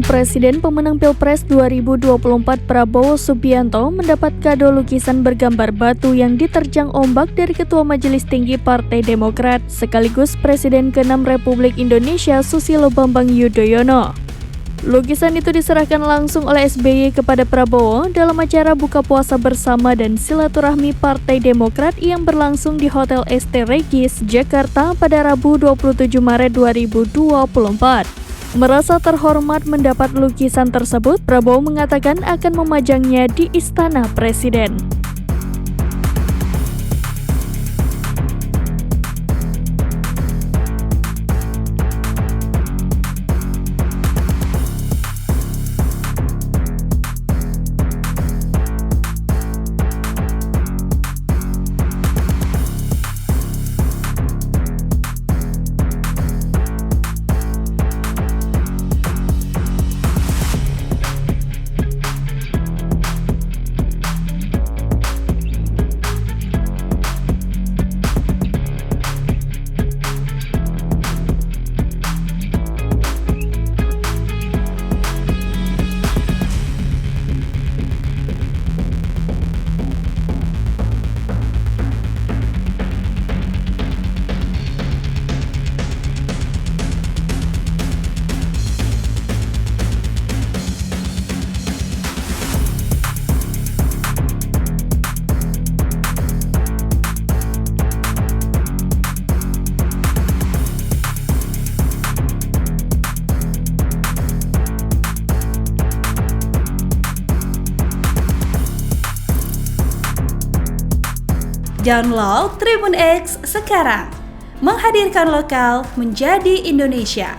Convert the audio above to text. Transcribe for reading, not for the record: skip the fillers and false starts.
Presiden pemenang Pilpres 2024 Prabowo Subianto mendapat kado lukisan bergambar batu yang diterjang ombak dari Ketua Majelis Tinggi Partai Demokrat sekaligus Presiden ke-6 Republik Indonesia Susilo Bambang Yudhoyono. Lukisan itu diserahkan langsung oleh SBY kepada Prabowo dalam acara buka puasa bersama dan silaturahmi Partai Demokrat yang berlangsung di Hotel ST Regis, Jakarta pada Rabu 27 Maret 2024. Merasa terhormat mendapat lukisan tersebut, Prabowo mengatakan akan memajangnya di Istana Presiden. Download Tribun X sekarang, menghadirkan lokal menjadi Indonesia.